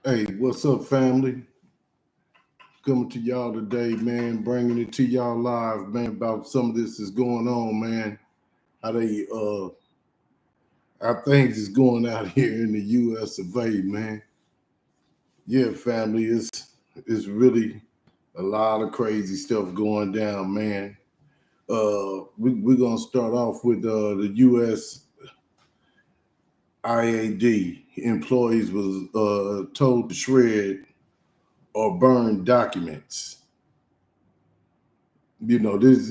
Hey, what's up, family? Coming to y'all today, man. Bringing it to y'all live, man. About some of this is going on, man. How they, how things is going out here in the U.S. of A. Man. Yeah, family, it's really a lot of crazy stuff going down, man. We're gonna start off with the U.S. IAD employees was told to shred or burn documents. All these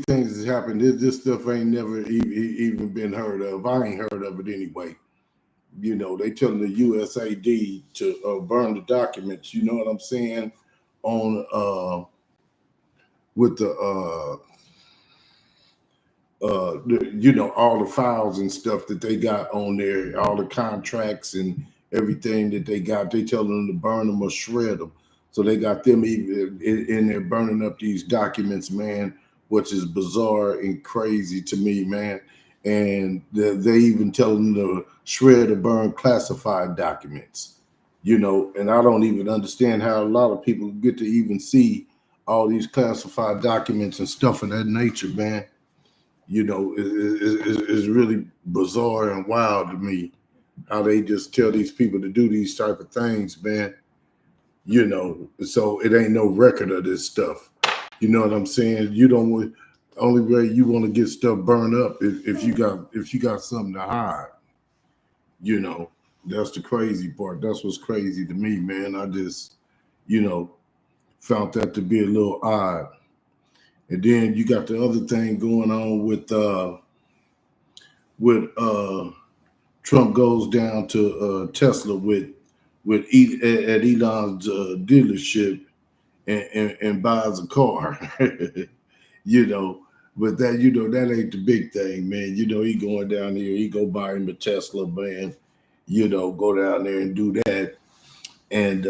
things has happened. This stuff ain't never even been heard of. I ain't heard of it anyway. They telling the USAD to burn the documents. You know what I'm saying? On with all the files and stuff that they got on there, all the contracts and everything that they got. They telling them to burn them or shred them. So they got them even in there burning up these documents, man, which is bizarre and crazy to me, man. And they even tell them to shred or burn classified documents, and I don't even understand how a lot of people get to even see all these classified documents and stuff of that nature, man. Is really bizarre and wild to me how they just tell these people to do these type of things, man. So it ain't no record of this stuff. You know what I'm saying? You don't want only way you want to get stuff burned up if you got something to hide. You know, that's the crazy part. That's what's crazy to me, man. I just, you know, found that to be a little odd. And then you got the other thing going on with Trump goes down to Tesla at Elon's dealership and buys a car. you know, but that ain't the big thing, man. He going down there, he go buy him a Tesla, man. Go down there and do that. And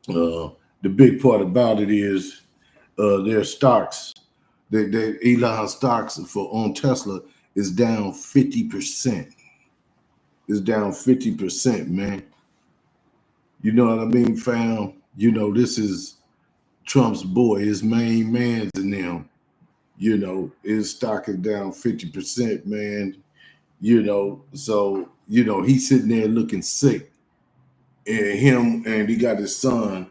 the big part about it is their stocks, their Elon stocks for on Tesla is down 50%. Is down 50%, man. You know what I mean, fam? This is Trump's boy, his main man's in them. His stock is down 50%, man. So he's sitting there looking sick. And he got his son,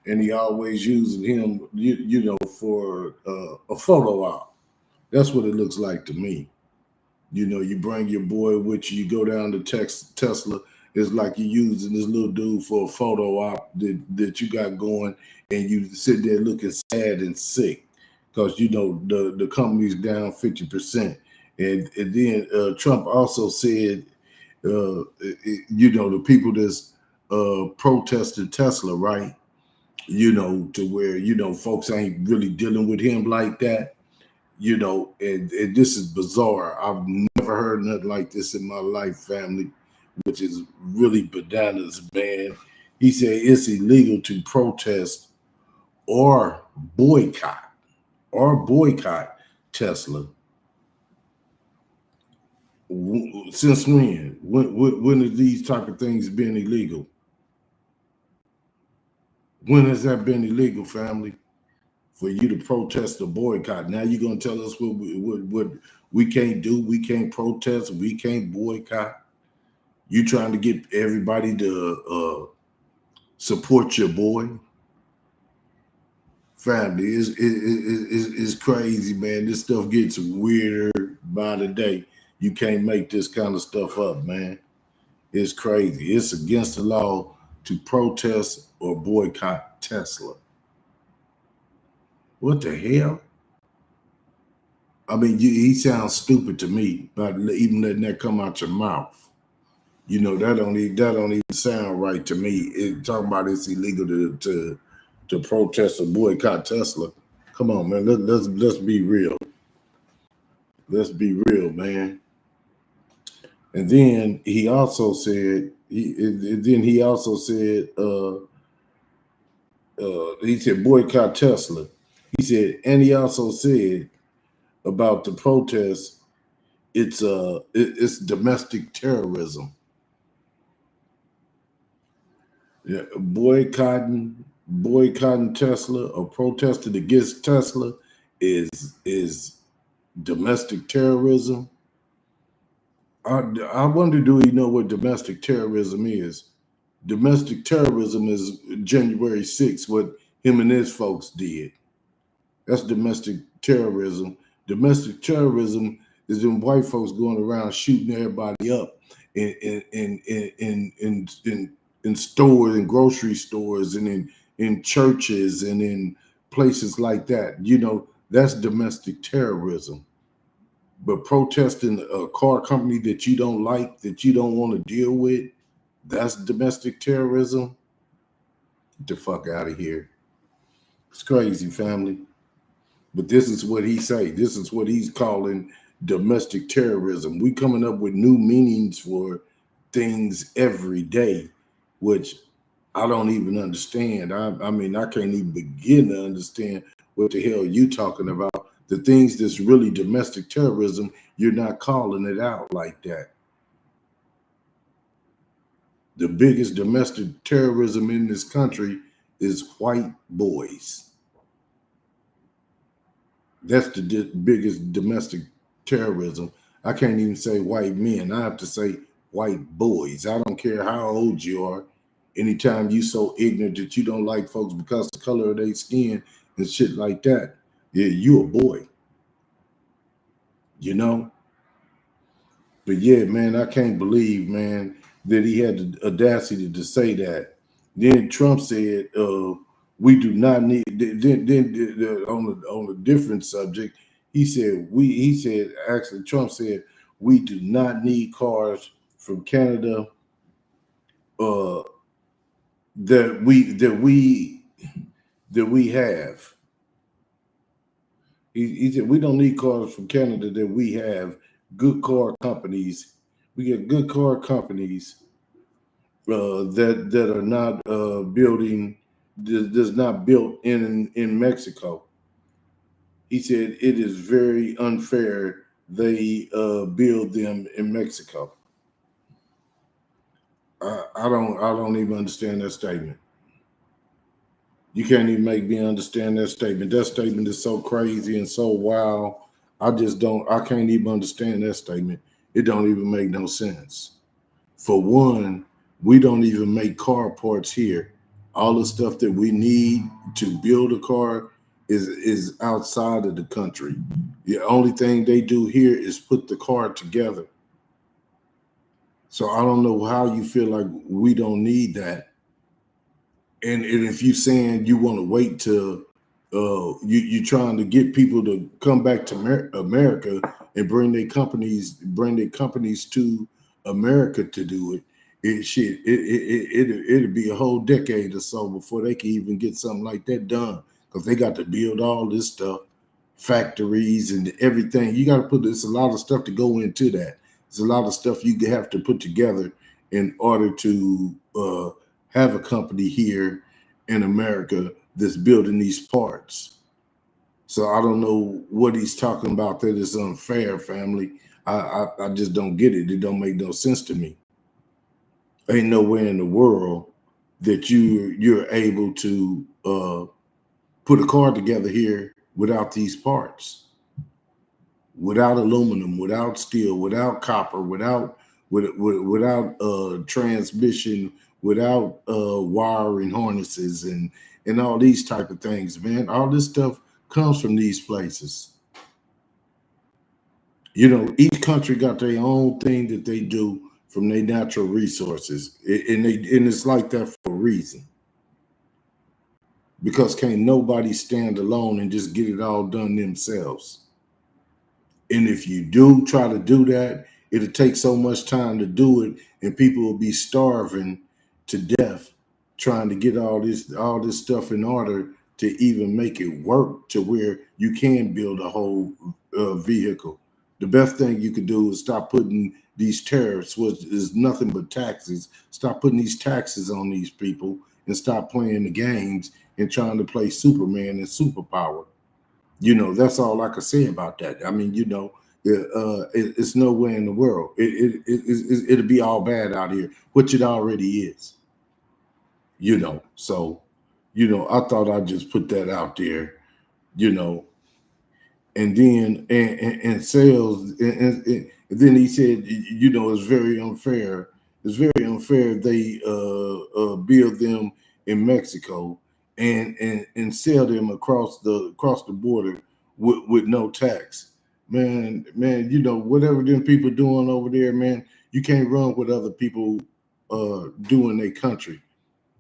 and he always using him, for a photo op. That's what it looks like to me. You bring your boy with you, you go down to Tesla. It's like you're using this little dude for a photo op that you got going, and you sit there looking sad and sick because the company's down 50%. And then Trump also said, the people that's protested Tesla, right? To where folks ain't really dealing with him like that. And this is bizarre. I've never heard nothing like this in my life, family, which is really bananas, man. He said it's illegal to protest or boycott boycott Tesla. Since when? When have these type of things been illegal? When has that been illegal, family? For you to protest or boycott. Now you're gonna tell us what we can't do, we can't protest, we can't boycott. You trying to get everybody to support your boy. Family is crazy, man. This stuff gets weirder by the day. You can't make this kind of stuff up, man. It's crazy. It's against the law to protest or boycott Tesla. What the hell? I mean, he sounds stupid to me, but even letting that come out your mouth, that don't even sound right to me. Talking about it's illegal to protest or boycott Tesla. Come on, man. Let's be real. Let's be real, man. And then he also said he said boycott Tesla. He said, and he also said about the protest, it's domestic terrorism. Yeah, boycotting Tesla or protesting against Tesla is is domestic terrorism. I wonder, do we know what domestic terrorism is? Domestic terrorism is January 6th, what him and his folks did. That's domestic terrorism. Domestic terrorism is them white folks going around shooting everybody up in stores and grocery stores and in churches and in places like that. You know, that's domestic terrorism. But protesting a car company that you don't like, that you don't want to deal with, that's domestic terrorism. Get the fuck out of here. It's crazy, family. But this is what he say. This is what he's calling domestic terrorism. We coming up with new meanings for things every day, which I don't even understand. I mean, I can't even begin to understand what the hell you talking about. The things that's really domestic terrorism, you're not calling it out like that. The biggest domestic terrorism in this country is white boys. That's the biggest domestic terrorism. I can't even say white men. I have to say white boys. I don't care how old you are. Anytime you so ignorant that you don't like folks because of the color of their skin and shit like that, yeah, you a boy, you know? But yeah, man, I can't believe, man, that he had the audacity to say that. Then Trump said, "We do not need." Then on a different subject, he said, "We." He said, actually, Trump said, "We do not need cars from Canada uh, that we have." He said, "We don't need cars from Canada that we have. Good car companies. We get good car companies." That are not building that's not built in Mexico. He said it is very unfair they build them in Mexico. I don't even understand that statement. You can't even make me understand that statement. That statement is so crazy and so wild. I can't even understand that statement. It don't even make no sense. For one, we don't even make car parts here. All the stuff that we need to build a car is outside of the country. The only thing they do here is put the car together. So I don't know how you feel like we don't need that. And if you saying you want to wait till you trying to get people to come back to America and bring their companies to America to do it, it'd be a whole decade or so before they can even get something like that done, because they got to build all this stuff, factories and everything. You got to put this a lot of stuff to go into that. There's a lot of stuff you have to put together in order to have a company here in America that's building these parts. So I don't know what he's talking about that is unfair, family. I just don't get it. It don't make no sense to me. Ain't nowhere in the world that you're able to put a car together here without these parts, without aluminum, without steel, without copper, without transmission, without wiring harnesses and all these type of things, man. All this stuff comes from these places. You know, each country got their own thing that they do from their natural resources, and it's like that for a reason. Because can't nobody stand alone and just get it all done themselves. And if you do try to do that, it'll take so much time to do it, and people will be starving to death trying to get all this stuff in order to even make it work to where you can build a whole vehicle. The best thing you could do is stop putting these tariffs, which is nothing but taxes. Stop putting these taxes on these people and stop playing the games and trying to play Superman and superpower. You know, that's all I could say about that. I mean, you know, it's nowhere in the world. It'll be all bad out here, which it already is. So, I thought I'd just put that out there, you know, and then and sales and then he said, it's very unfair. It's very unfair they build them in Mexico and sell them across the border with no tax. Man, whatever them people doing over there, man, you can't run what other people do in their country.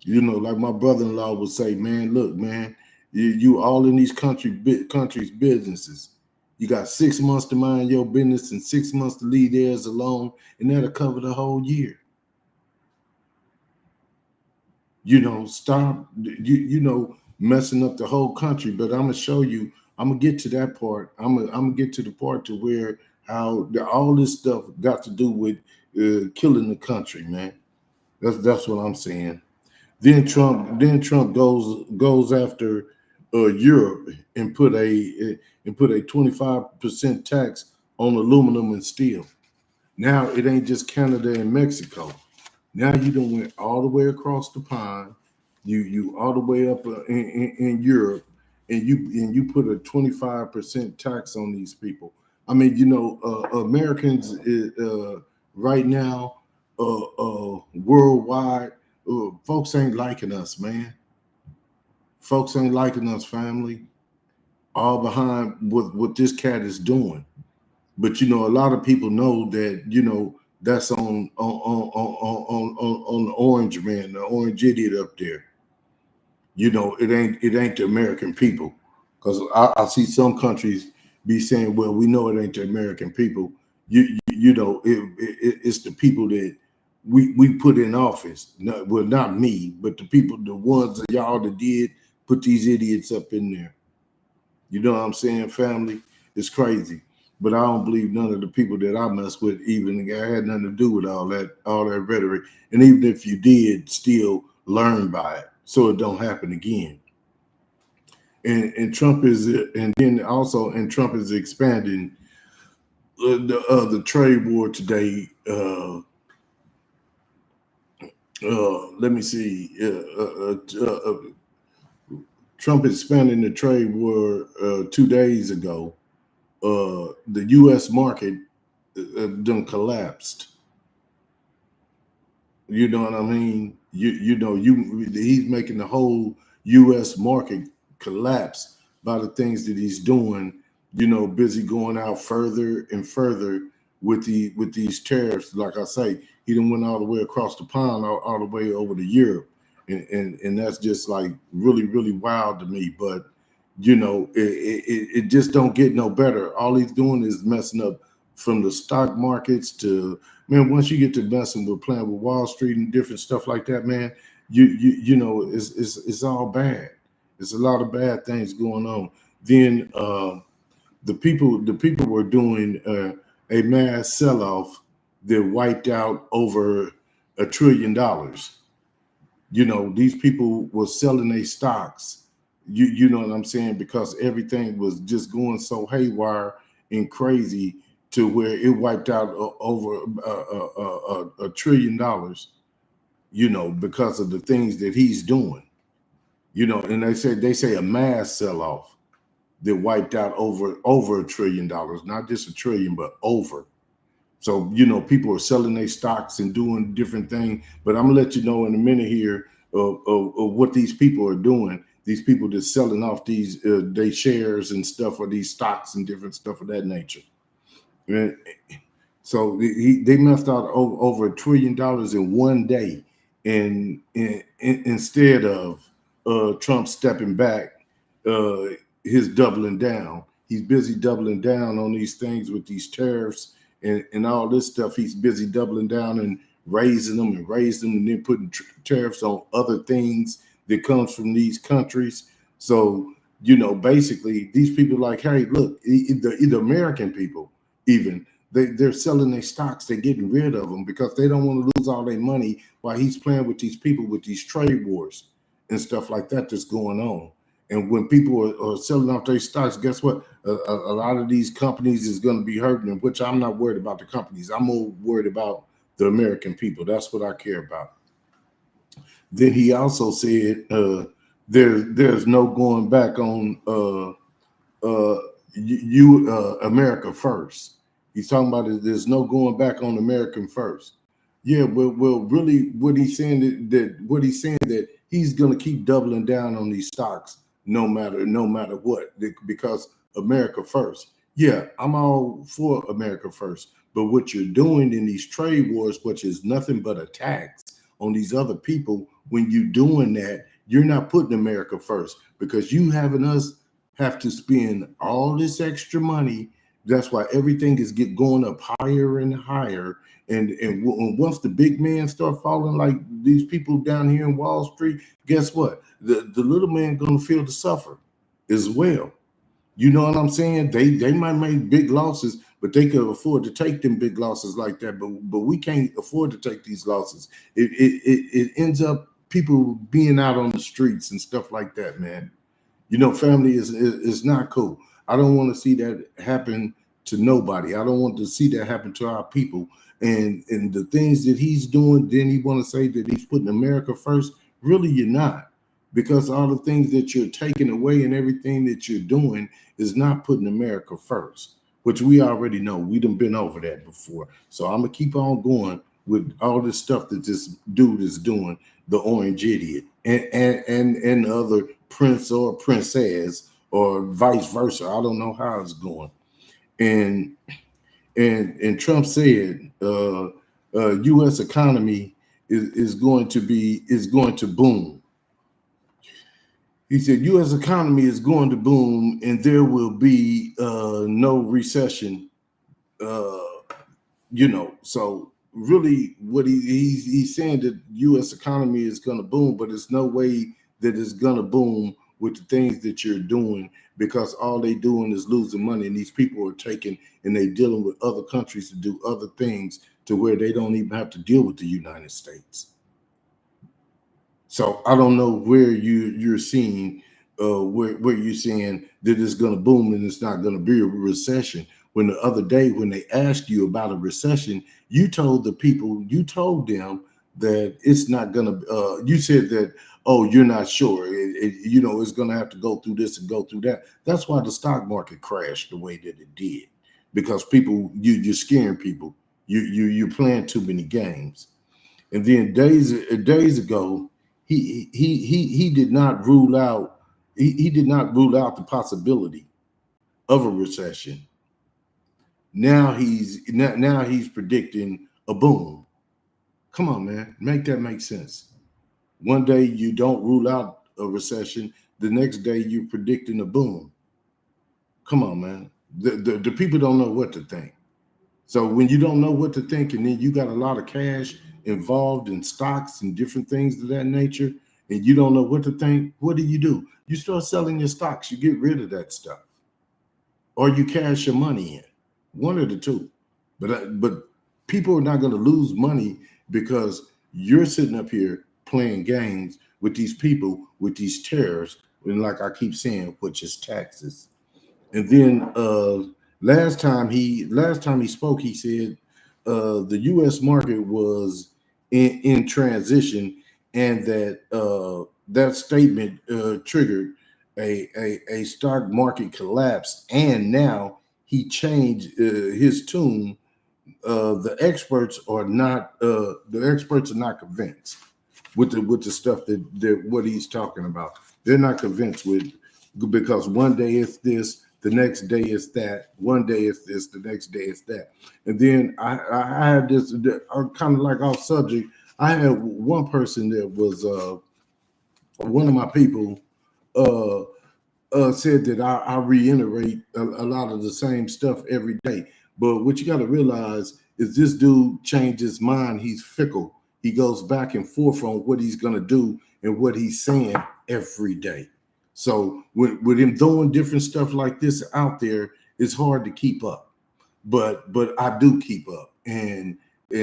Like my brother-in-law would say, man, look, man, you all in these countries' businesses. You got 6 months to mind your business and 6 months to leave theirs alone, and that'll cover the whole year. Stop, messing up the whole country. But I'm gonna show you. I'm gonna get to that part. I'm gonna get to the part to where all this stuff got to do with killing the country, man. That's what I'm saying. Then Trump goes after Europe and put a 25% tax on aluminum and steel. Now it ain't just Canada and Mexico. Now you done went all the way across the pond. You all the way up in Europe, and you put a 25% tax on these people. I mean, Americans right now, worldwide, folks ain't liking us, man. Folks ain't liking us, family. All behind what this cat is doing. But a lot of people know that that's on the orange man, the orange idiot up there. It ain't the American people, because I see some countries be saying, well, we know it ain't the American people. It's the people that we put in office. Not me, but the people, the ones of y'all that did put these idiots up in there. You know what I'm saying, family? It's crazy. But I don't believe none of the people that I mess with even had nothing to do with all that rhetoric. And even if you did, still learn by it so it don't happen again. And Trump is expanding the trade war today. Let me see. Trump expanding the trade war 2 days ago. The U.S. market done collapsed. You know what I mean? He's making the whole U.S. market collapse by the things that he's doing. Busy going out further and further with these tariffs. Like I say, he done went all the way across the pond, all the way over to Europe, and that's just like really, really wild to me. But it just don't get no better. All he's doing is messing up from the stock markets to, man, once you get to messing with playing with Wall Street and different stuff like that, man, it's all bad. There's a lot of bad things going on. Then the people were doing a mass sell-off that wiped out over $1 trillion. These people were selling their stocks. You know what I'm saying? Because everything was just going so haywire and crazy to where it wiped out over $1 trillion, because of the things that he's doing, and they say a mass sell-off that wiped out over $1 trillion, not just $1 trillion, but over. So, people are selling their stocks and doing different things. But I'm gonna let you know in a minute here of what these people are doing. These people that's selling off these they shares and stuff, or these stocks and different stuff of that nature. And so they messed out over $1 trillion in one day, and instead of Trump stepping back, his doubling down. He's busy doubling down on these things with these tariffs and all this stuff. He's busy doubling down and raising them, and then putting tariffs on other things that comes from these countries. So, basically these people like, hey, look, the American people, even they're selling their stocks, they're getting rid of them because they don't want to lose all their money while he's playing with these people with these trade wars and stuff like that that's going on. And when people are selling off their stocks, guess what? A lot of these companies is going to be hurting them, which I'm not worried about the companies. I'm more worried about the American people. That's what I care about. Then he also said there's no going back on America first. He's talking about it. There's no going back on American first. Yeah, well, really, what he's saying that he's gonna keep doubling down on these stocks no matter what, because America first. Yeah, I'm all for America first, but what you're doing in these trade wars, which is nothing but attacks on these other people, when you're doing that, you're not putting America first, because you having us have to spend all this extra money. That's why everything is going up higher and higher. And once the big man start falling, like these people down here in Wall Street, guess what? The little man gonna feel the suffer as well. You know what I'm saying? They might make big losses, but they could afford to take them big losses like that. But we can't afford to take these losses. It ends up people being out on the streets and stuff like that, man. You know, family is not cool. I don't want to see that happen to nobody. I don't want to see that happen to our people. And the things that he's doing, then he want to say that he's putting America first. Really, you're not, because all the things that you're taking away and everything that you're doing is not putting America first, which we already know. We done been over that before. So I'm gonna keep on going with all this stuff that this dude is doing, the orange idiot, and the other prince or princess or vice versa. I don't know how it's going. And and Trump said U.S. economy is going to boom. He said U.S. economy is going to boom, and there will be no recession. Uh, so really, what he's saying that U.S. economy is going to boom, but there's no way that it's going to boom with the things that you're doing, because all they doing is losing money, and these people are taking and they dealing with other countries to do other things to where they don't even have to deal with the United States. So I don't know where you're seeing where you're saying that it's going to boom and it's not going to be a recession. When the other day when they asked you about a recession, you told them that it's not going to. You said that, oh, you're not sure. It's going to have to go through this and go through that. That's why the stock market crashed the way that it did, because people you're scaring people. You're playing too many games. And then days ago, he did not rule out he did not rule out the possibility of a recession. Now he's predicting a boom. Come on, man, make that make sense. One day you don't rule out a recession, the next day you're predicting a boom. Come on, man. The people don't know what to think. So when you don't know what to think, and then you got a lot of cash involved in stocks and different things of that nature, and you don't know what to think, what do? You start selling your stocks. You get rid of that stuff, or you cash your money in. One of the two. But people are not going to lose money because you're sitting up here playing games with these people, with these tariffs, and like I keep saying, which is taxes. And then last time he spoke, he said the U.S. market was in transition, and that statement triggered a stock market collapse. And now he changed his tune. The experts are not convinced with the stuff that what he's talking about. They're not convinced with, because one day it's this, the next day it's that, one day it's this, the next day it's that. And then I had this, I'm kind of like off subject. I had one person that was one of my people uh, said that I reiterate a lot of the same stuff every day. But what you got to realize is this dude changed his mind. He's fickle. He goes back and forth on what he's going to do and what he's saying every day. So with him throwing different stuff like this out there, it's hard to keep up. But I do keep up. And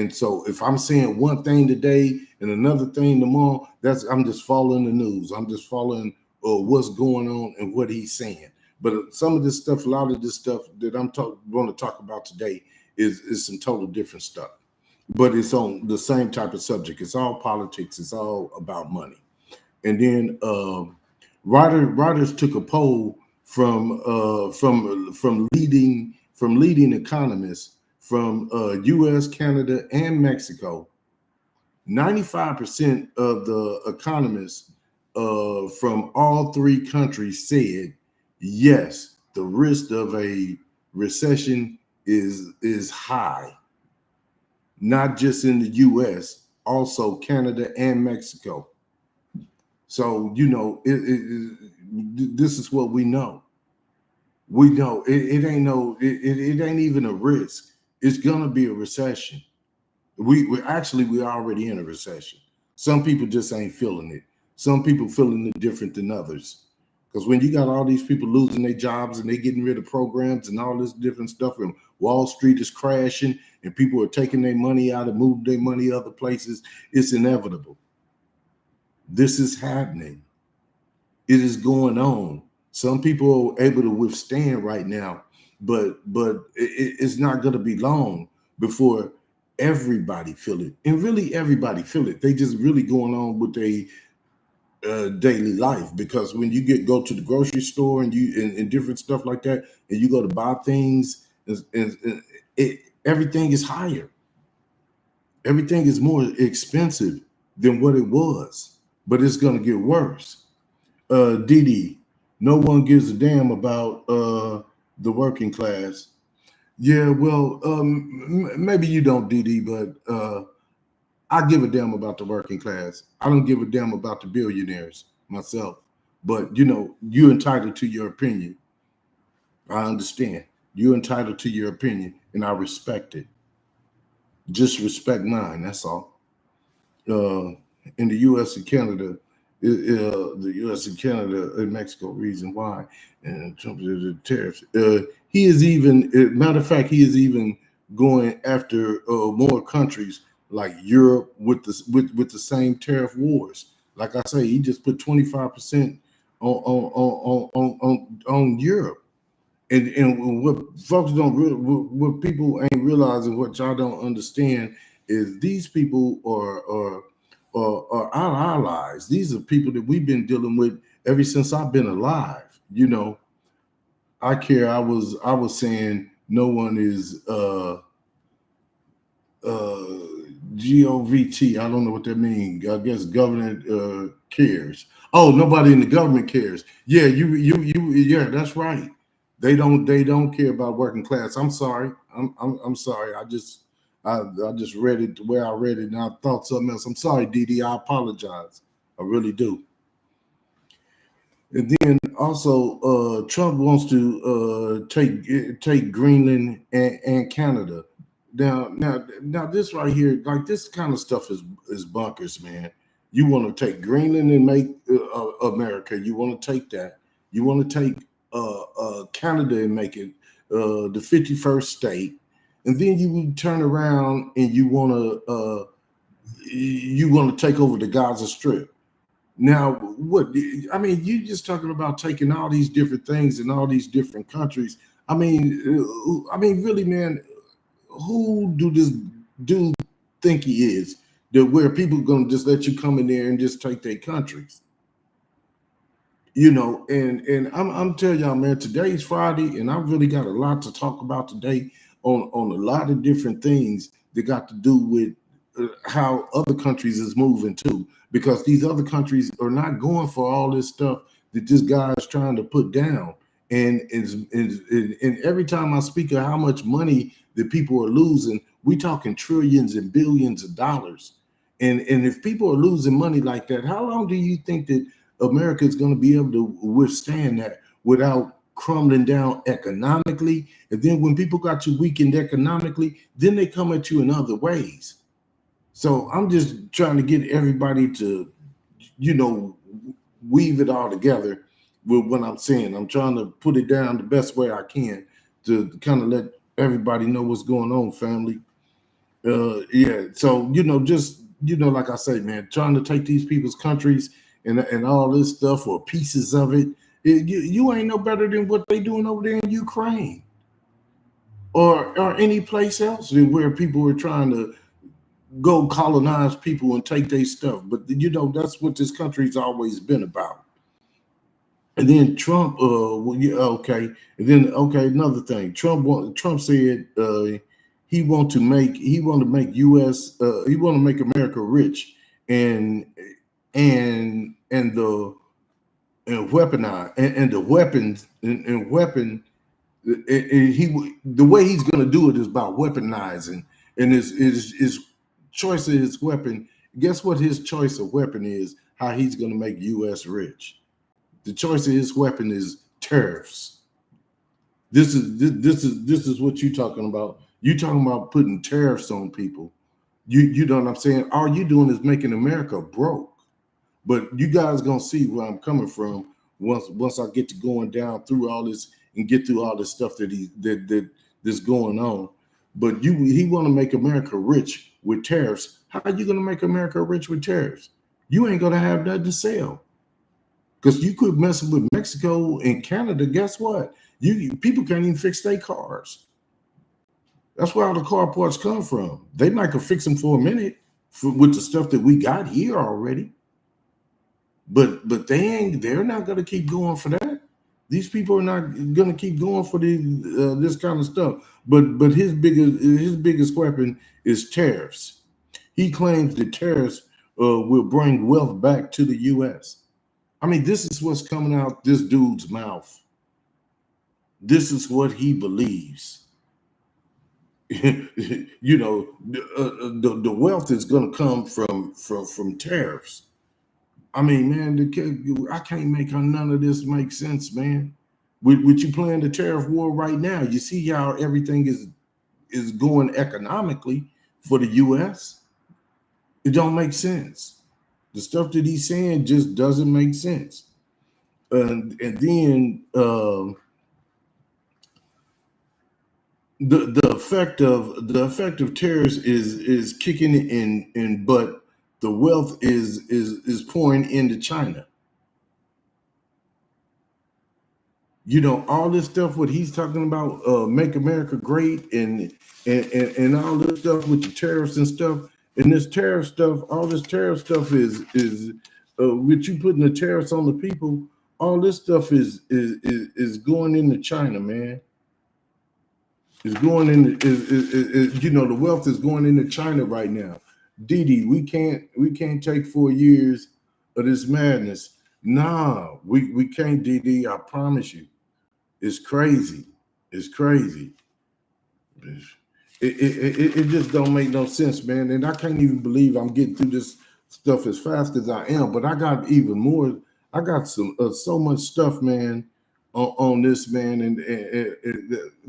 so if I'm saying one thing today and another thing tomorrow, I'm just following the news. I'm just following what's going on and what he's saying. But some of this stuff, a lot of this stuff that I'm going to talk about today is some total different stuff. but it's on the same type of subject. It's all politics. It's all about money. And then Reuters took a poll from leading economists from U.S., Canada, and Mexico. 95% of the economists from all three countries said yes, the risk of a recession is high, not just in the U.S., also Canada and Mexico. So this is what we know. We know it ain't even a risk. It's gonna be a recession. We're already in a recession. Some people just ain't feeling it. Some people feeling it different than others. Because when you got all these people losing their jobs and they getting rid of programs and all this different stuff, and Wall Street is crashing and people are taking their money out and moving their money other places, it's inevitable. This is happening. It is going on. Some people are able to withstand right now, but it's not going to be long before everybody feel it. And really everybody feel it. They just really going on with their daily life, because when you go to the grocery store and different stuff like that, and you go to buy things, everything is higher. Everything is more expensive than what it was, but it's going to get worse. Didi, no one gives a damn about the working class. Yeah, well, maybe you don't, Didi, but I give a damn about the working class. I don't give a damn about the billionaires myself. But you're entitled to your opinion. I understand. You're entitled to your opinion, and I respect it. Just respect mine. That's all. In the U.S. and Canada, the U.S. and Canada and Mexico, reason why, and in terms of the tariffs, he is even. Matter of fact, he is even going after more countries like Europe with the same tariff wars. Like I say, he just put 25% on Europe, and what folks what people ain't realizing, what y'all don't understand, is these people are our allies. These are people that we've been dealing with ever since I've been alive. I was saying no one is GOVT. I don't know what that means. I guess government cares. Oh, nobody in the government cares. Yeah, yeah, that's right. They don't care about working class. I'm sorry. I'm sorry. I just read it the way I read it, and I thought something else. I'm sorry, Didi. I apologize. I really do. And then also, Trump wants to take Greenland and Canada. Now, this right here, like this kind of stuff is bunkers, man. You want to take Greenland and make America. You want to take that. You want to take Canada and make it the 51st state, and then you would turn around and you want to take over the Gaza Strip. Now, what I mean, you just talking about taking all these different things in all these different countries. I mean, really, man, who do this dude think he is? That where people are going to just let you come in there and just take their countries? And I'm telling y'all, man, today's Friday, and I really got a lot to talk about today on a lot of different things that got to do with how other countries is moving too, because these other countries are not going for all this stuff that this guy is trying to put down. And every time I speak of how much money that people are losing, we talking trillions and billions of dollars. And if people are losing money like that, how long do you think that America is going to be able to withstand that without crumbling down economically? And then when people got you weakened economically, then they come at you in other ways. So I'm just trying to get everybody to, weave it all together with what I'm saying. I'm trying to put it down the best way I can to kind of let everybody know what's going on, family. Yeah. So, just, like I say, man, trying to take these people's countries and all this stuff, or pieces of it, you ain't no better than what they doing over there in Ukraine or any place else where people are trying to go colonize people and take their stuff. But that's what this country's always been about. And then Trump, well, yeah, okay. And then another thing. Trump said he want to make U.S. He want to make America rich and the and weaponize and the weapons and weapon. The way he's going to do it is by weaponizing, and his choice of his weapon. Guess what his choice of weapon is? How he's going to make U.S. rich. The choice of his weapon is tariffs. This is what you're talking about. You're talking about putting tariffs on people. You know what I'm saying? All you doing is making America broke. But you guys gonna see where I'm coming from once I get to going down through all this and get through all this stuff that's going on. But he want to make America rich with tariffs. How are you gonna make America rich with tariffs? You ain't gonna have nothing to sell. Because you quit messing with Mexico and Canada, guess what? People can't even fix their cars. That's where all the car parts come from. They might could fix them for a minute with the stuff that we got here already. But they're not gonna keep going for that. These people are not gonna keep going for this kind of stuff. But his biggest weapon is tariffs. He claims that tariffs will bring wealth back to the U.S. I mean, this is what's coming out this dude's mouth. This is what he believes. The wealth is going to come from tariffs. I mean, man, I can't make none of this make sense, man. With you playing the tariff war right now, you see how everything is going economically for the U.S. It don't make sense. The stuff that he's saying just doesn't make sense. And then the effect of tariffs is kicking in, but the wealth is pouring into China. All this stuff what he's talking about, make America great and all this stuff with the tariffs and stuff. And this tariff stuff, all this tariff stuff is with you putting the tariffs on the people. All this stuff is going into China, man. It's going in. The wealth is going into China right now. Didi, we can't take 4 years of this madness. Nah, we can't, Didi. I promise you, it's crazy. It's crazy. It just don't make no sense, man. And I can't even believe I'm getting through this stuff as fast as I am. But I got even more. I got so much stuff, man, on this, man. And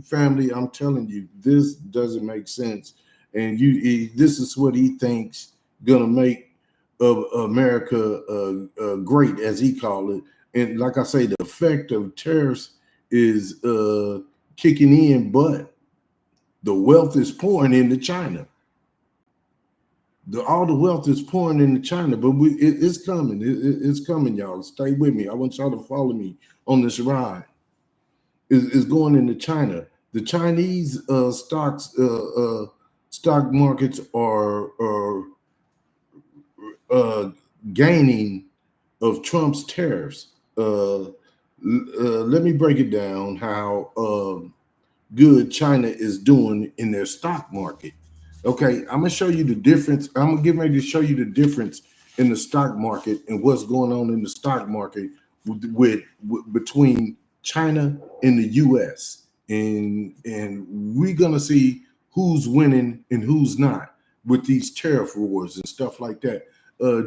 family, I'm telling you, this doesn't make sense. And this is what he thinks gonna make America great, as he called it. And like I say, the effect of tariffs is kicking in, but the wealth is pouring into China. All the wealth is pouring into China, but it's coming. It's coming, y'all. Stay with me. I want y'all to follow me on this ride. It's going into China. The Chinese stock markets are gaining of Trump's tariffs. Let me break it down how good China is doing in their stock market. Okay, I'm gonna show you the difference. I'm gonna get ready to show you the difference in the stock market and what's going on in the stock market between China and the U.S. and we're gonna see who's winning and who's not with these tariff wars and stuff like that.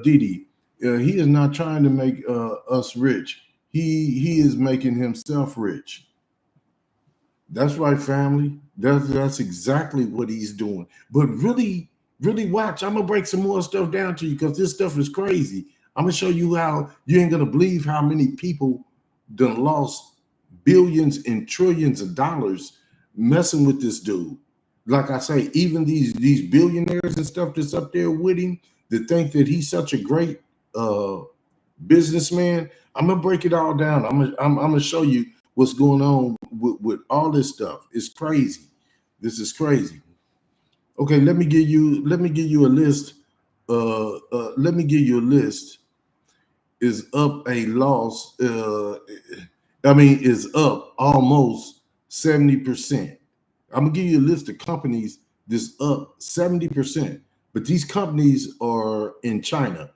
Didi, he is not trying to make us rich. He is making himself rich. That's right, family. That's exactly what he's doing. But really, really watch. I'm gonna break some more stuff down to you because this stuff is crazy. I'm gonna show you how you ain't gonna believe how many people done lost billions and trillions of dollars messing with this dude. Like I say, even these billionaires and stuff that's up there with him that think that he's such a great businessman. I'm gonna break it all down. I'm gonna show you what's going on with all this stuff. It's crazy. This is crazy. Okay, let me give you a list. Let me give you a list. Is up a loss. I mean, is up almost 70%. I'm gonna give you a list of companies that's up 70%. But these companies are in China.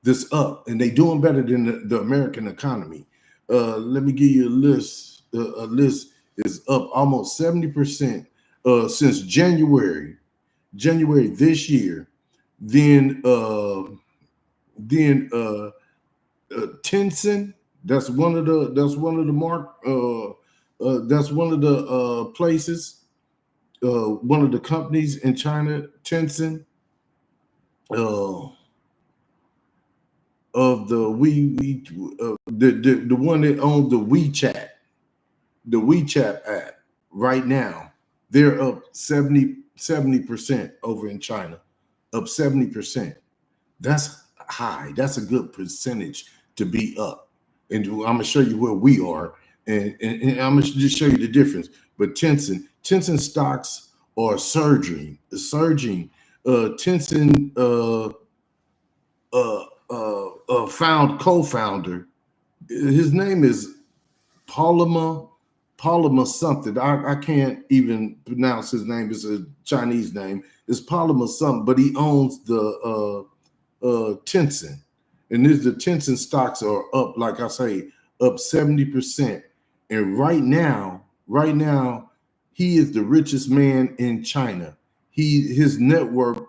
This up, and they doing better than the American economy. Let me give you a list. A list is up almost 70% since January this year. Then then Tencent. That's one of the that's one of the places. One of the companies in China, Tencent, uh, of the the one that owned the WeChat app. Right now, they're up 70% over in China, up 70%. That's high. That's a good percentage to be up. And I'm gonna show you where we are, and I'm gonna just show you the difference. But Tencent stocks are surging. Tencent co-founder. His name is Palama something. I can't even pronounce his name. It's a Chinese name. It's Palama something, but he owns the Tencent. And the Tencent stocks are up, like I say, up 70%. And right now, he is the richest man in China. His network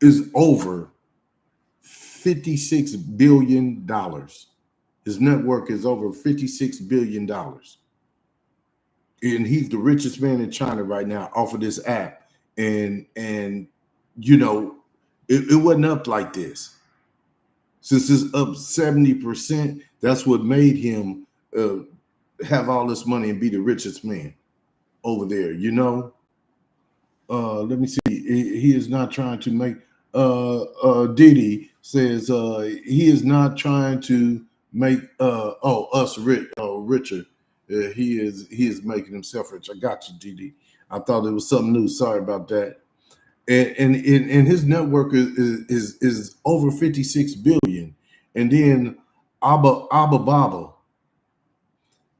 is over $56 billion. His network is over $56 billion. And he's the richest man in China right now off of this app. And you know, it wasn't up like this. Since it's up 70%, that's what made him have all this money and be the richest man over there, you know? Let me see. He is not trying to make Diddy says he is not trying to make us richer. He is making himself rich. I got you, Diddy. I thought it was something new. Sorry about that. And his network is over 56 billion. And then Alibaba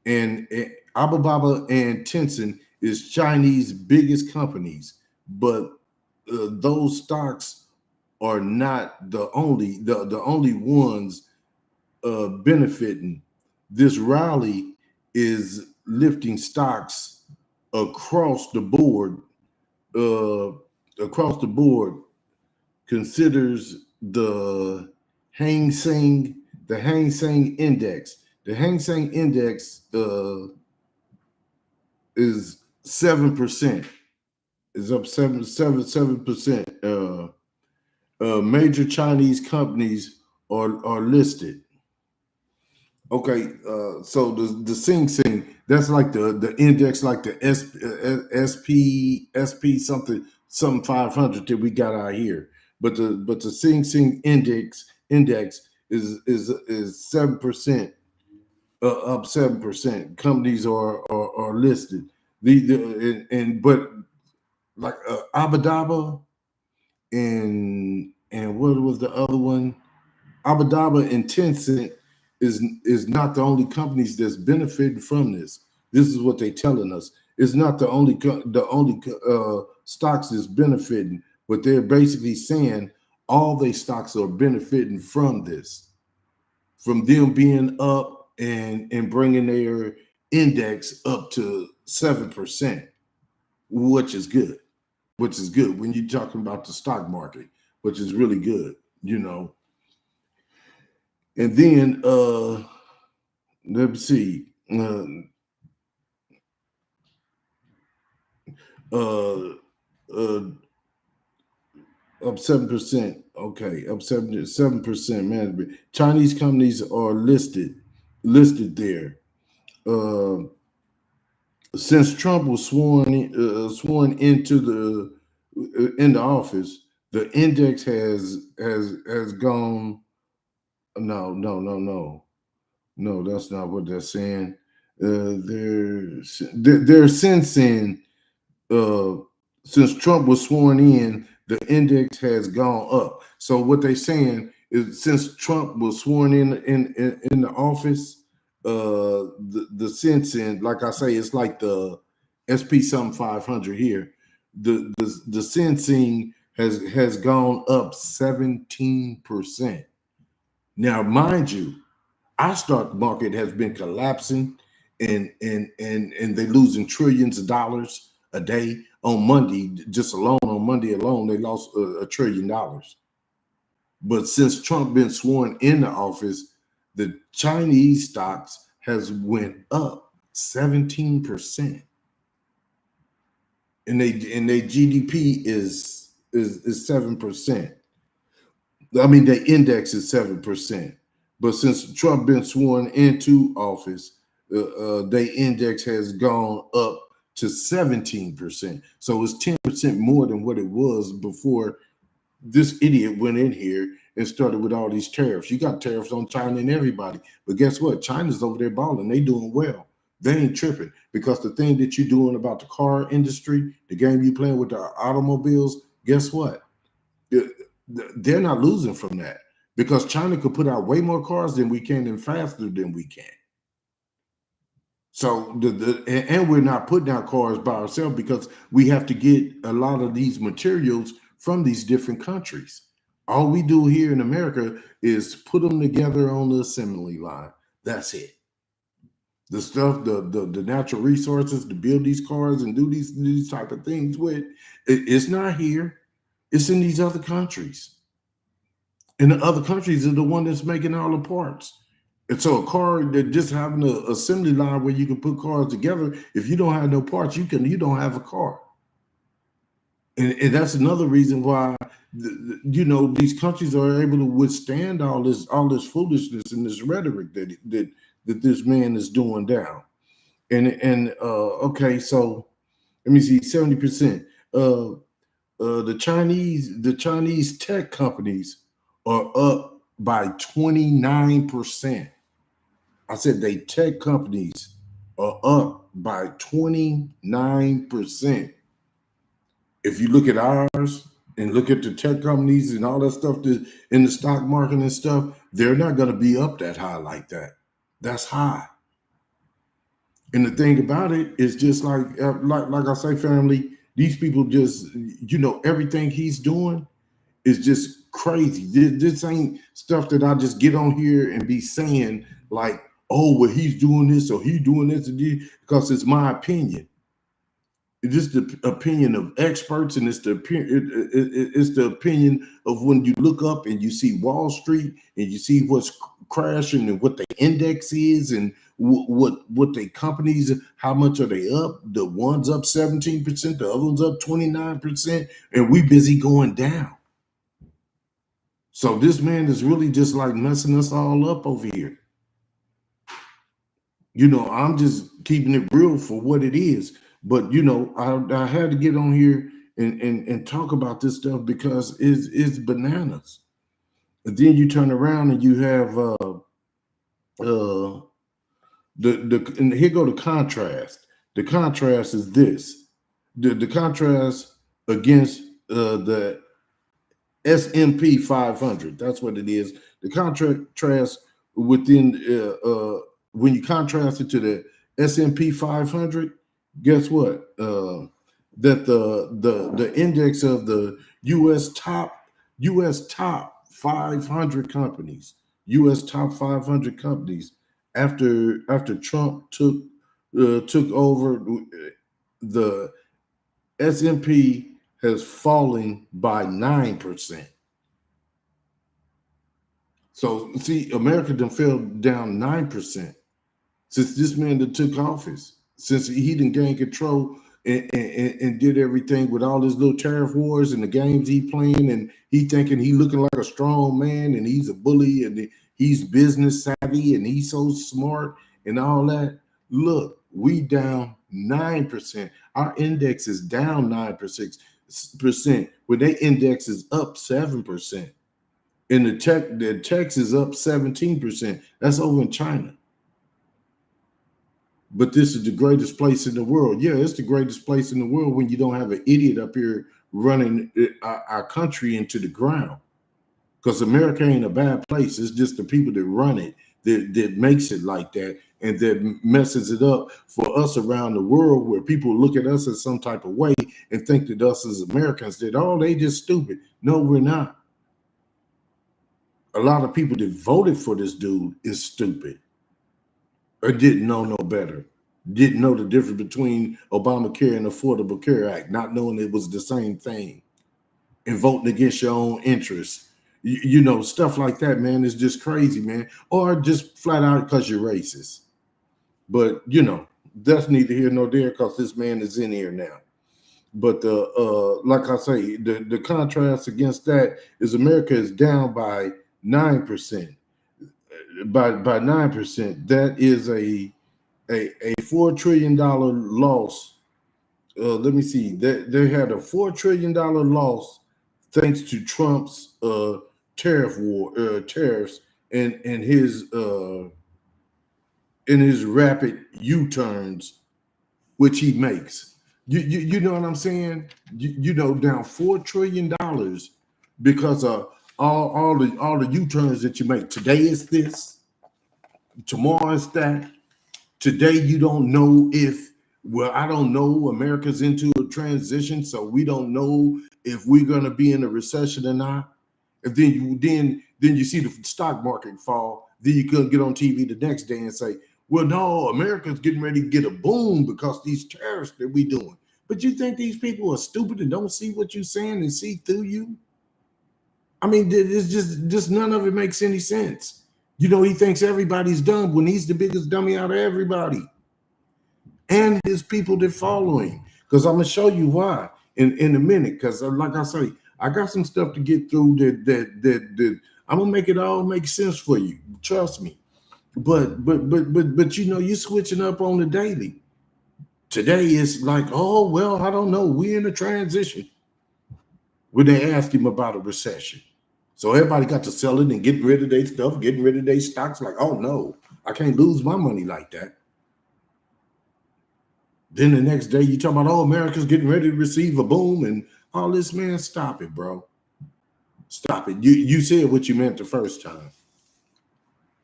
and Alibaba and Tencent is Chinese biggest companies, but those stocks are not the only ones benefiting. This rally is lifting stocks across the board. Uh, Across the board, considers the Hang Seng index. The Hang Seng index is 7%. Is up 7%. Major Chinese companies are listed. Okay, so the Sing Sing, that's like the index, like the SP something 500 that we got out here. But the Sing Sing index is 7%, up 7%. Companies are listed. And but like Abu Dhabi and what was the other one? Abu Dhabi and Tencent is not the only companies that's benefiting from this. This is what they're telling us. It's not the only stocks that's benefiting, but they're basically saying all their stocks are benefiting from this, from them being up and bringing their index up to 7%, which is good. Which is good when you're talking about the stock market, which is really good, you know. And then let's see. Uh, uh, Up 7%. Okay, up 7%. Management. Chinese companies are listed there. Uh, since Trump was sworn into the office, the index has gone. No, that's not what they're saying. They're sensing uh, Since Trump was sworn in, the index has gone up. So what they're saying is, since Trump was sworn in the office, the sense in, like I say, it's like the SP something 500 here. The sensing has gone up 17%. Now, mind you, our stock market has been collapsing, and they're losing trillions of dollars a day. On Monday, just alone on Monday alone, they lost $1 trillion. But since Trump been sworn into office, the Chinese stocks has went up 17%, and they GDP is 7%. I mean, the index is 7%. But since Trump been sworn into office, their index has gone up to 17%. So it's 10% more than what it was before this idiot went in here and started with all these tariffs. You got tariffs on China and everybody. But guess what? China's over there balling. They doing well. They ain't tripping, because the thing that you're doing about the car industry, the game you playing with the automobiles, guess what? They're not losing from that, because China could put out way more cars than we can and faster than we can. So and we're not putting out cars by ourselves, because we have to get a lot of these materials from these different countries. All we do here in America is put them together on the assembly line. That's it. The stuff, the natural resources to build these cars and do these type of things with, it's not here. It's in these other countries. And the other countries are the one that's making all the parts. And so a car that just having an assembly line where you can put cars together, if you don't have no parts, you don't have a car. And that's another reason why these countries are able to withstand all this foolishness and this rhetoric that this man is doing down. And okay, so let me see, 70%. The Chinese tech companies are up by 29%. I said they tech companies are up by 29%. If you look at ours and look at the tech companies and all that stuff that in the stock market and stuff, they're not going to be up that high like that. That's high. And the thing about it is, just like I say, family, these people just, everything he's doing is just crazy. This ain't stuff that I just get on here and be saying like, oh, well, he's doing this or he's doing this, because it's my opinion. It's just the opinion of experts, and it's the opinion of when you look up and you see Wall Street and you see what's crashing and what the index is and what the companies, how much are they up? The one's up 17%, the other one's up 29%, and we busy going down. So this man is really just like messing us all up over here. I'm just keeping it real for what it is. But I had to get on here and talk about this stuff because it's bananas. And then you turn around and you have and here go the contrast. The contrast is this. The contrast against the S&P 500. That's what it is. The contrast within when you contrast it to the S&P 500, guess what? That the index of the U.S. top 500 companies, U.S. top 500 companies, after Trump took over, the S&P has fallen by 9%. So see, America done fell down 9% since this man that took office, since he didn't gain control and did everything with all his little tariff wars and the games he playing, and he thinking he looking like a strong man and he's a bully and he's business savvy and he's so smart and all that. Look, we down 9%. Our index is down 9%, when their index is up 7%. And the tech is up 17%. That's over in China. But this is the greatest place in the world. Yeah, it's the greatest place in the world when you don't have an idiot up here running our country into the ground. Because America ain't a bad place. It's just the people that run it that makes it like that and that messes it up for us around the world, where people look at us as some type of way and think that us as Americans that, oh, they just stupid. No, we're not. A lot of people that voted for this dude is stupid or didn't know no better. Didn't know the difference between Obamacare and Affordable Care Act, not knowing it was the same thing, and voting against your own interests. You know, stuff like that, man, is just crazy, man. Or just flat out because you're racist. But, you know, that's neither here nor there because this man is in here now. But like I say, the contrast against that is America is down by 9%. By 9%. That is a $4 trillion loss. Let me see. They had a $4 trillion loss thanks to Trump's tariffs and his rapid U-turns, which he makes. You know what I'm saying? You know, down $4 trillion because of all the U-turns that you make. Today is this, tomorrow is that. Today you don't know if, well, I don't know. America's into a transition, so we don't know if we're gonna be in a recession or not. If then you see the stock market fall, then you could get on TV the next day and say, well, no, America's getting ready to get a boom because these tariffs that we doing. But you think these people are stupid and don't see what you're saying and see through you? I mean, it's just none of it makes any sense. You know, he thinks everybody's dumb when he's the biggest dummy out of everybody. And his people that follow him. Because I'm gonna show you why in a minute. Because like I say, I got some stuff to get through that I'm gonna make it all make sense for you. Trust me. But you know, you're switching up on the daily. Today it's like, oh well, I don't know. We're in a transition. When they asked him about a recession. So everybody got to selling and getting rid of their stuff, getting rid of their stocks. Like, oh no, I can't lose my money like that. Then the next day you talk about, oh, America's getting ready to receive a boom and all this, man. Stop it, bro. Stop it. You said what you meant the first time.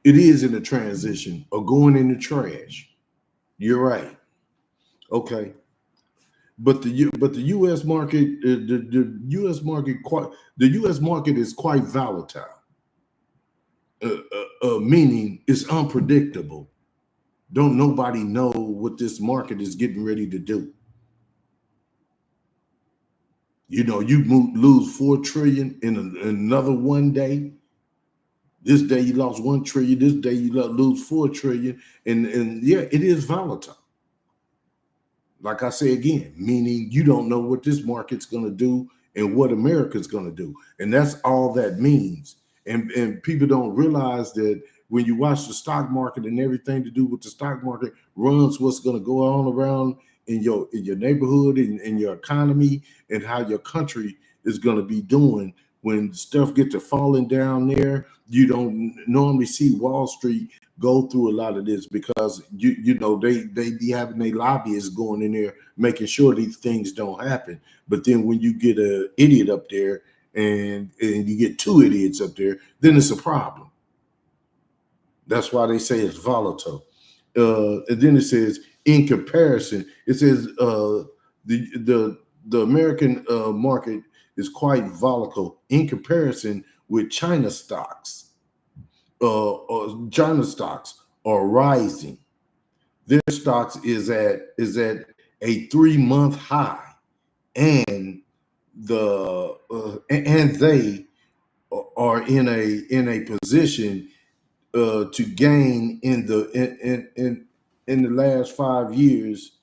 It is in a transition or going in the trash. You're right. Okay. But the U.S. market, the U.S. market is quite volatile. Meaning it's unpredictable. Don't nobody know what this market is getting ready to do. You know, you lose 4 trillion in another one day. This day you lost 1 trillion. This day you lose 4 trillion. And yeah, it is volatile. Like I say again, meaning you don't know what this market's going to do and what America's going to do. And that's all that means. And people don't realize that when you watch the stock market and everything to do with the stock market runs what's going to go on around in your neighborhood and in your economy and how your country is going to be doing. When stuff gets to falling down there, you don't normally see Wall Street go through a lot of this because you know they be having their lobbyists going in there making sure these things don't happen. But then when you get an idiot up there and you get 2 idiots up there, then it's a problem. That's why they say it's volatile. And then it says in comparison, it says the American market is quite volatile in comparison with China stocks. China stocks are rising. Their stocks is at a 3-month high, and they are in a position to gain in the last 5 years.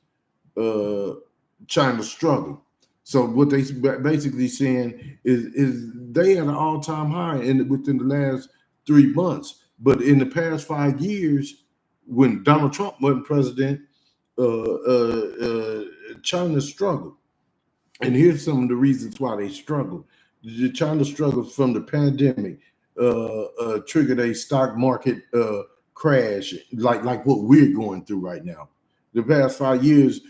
China struggled. So what they basically saying is they had an all-time high within the last 3 months. But in the past 5 years, when Donald Trump wasn't president, China struggled. And here's some of the reasons why they struggled. China struggled from the pandemic, triggered a stock market crash like what we're going through right now. The past 5 years,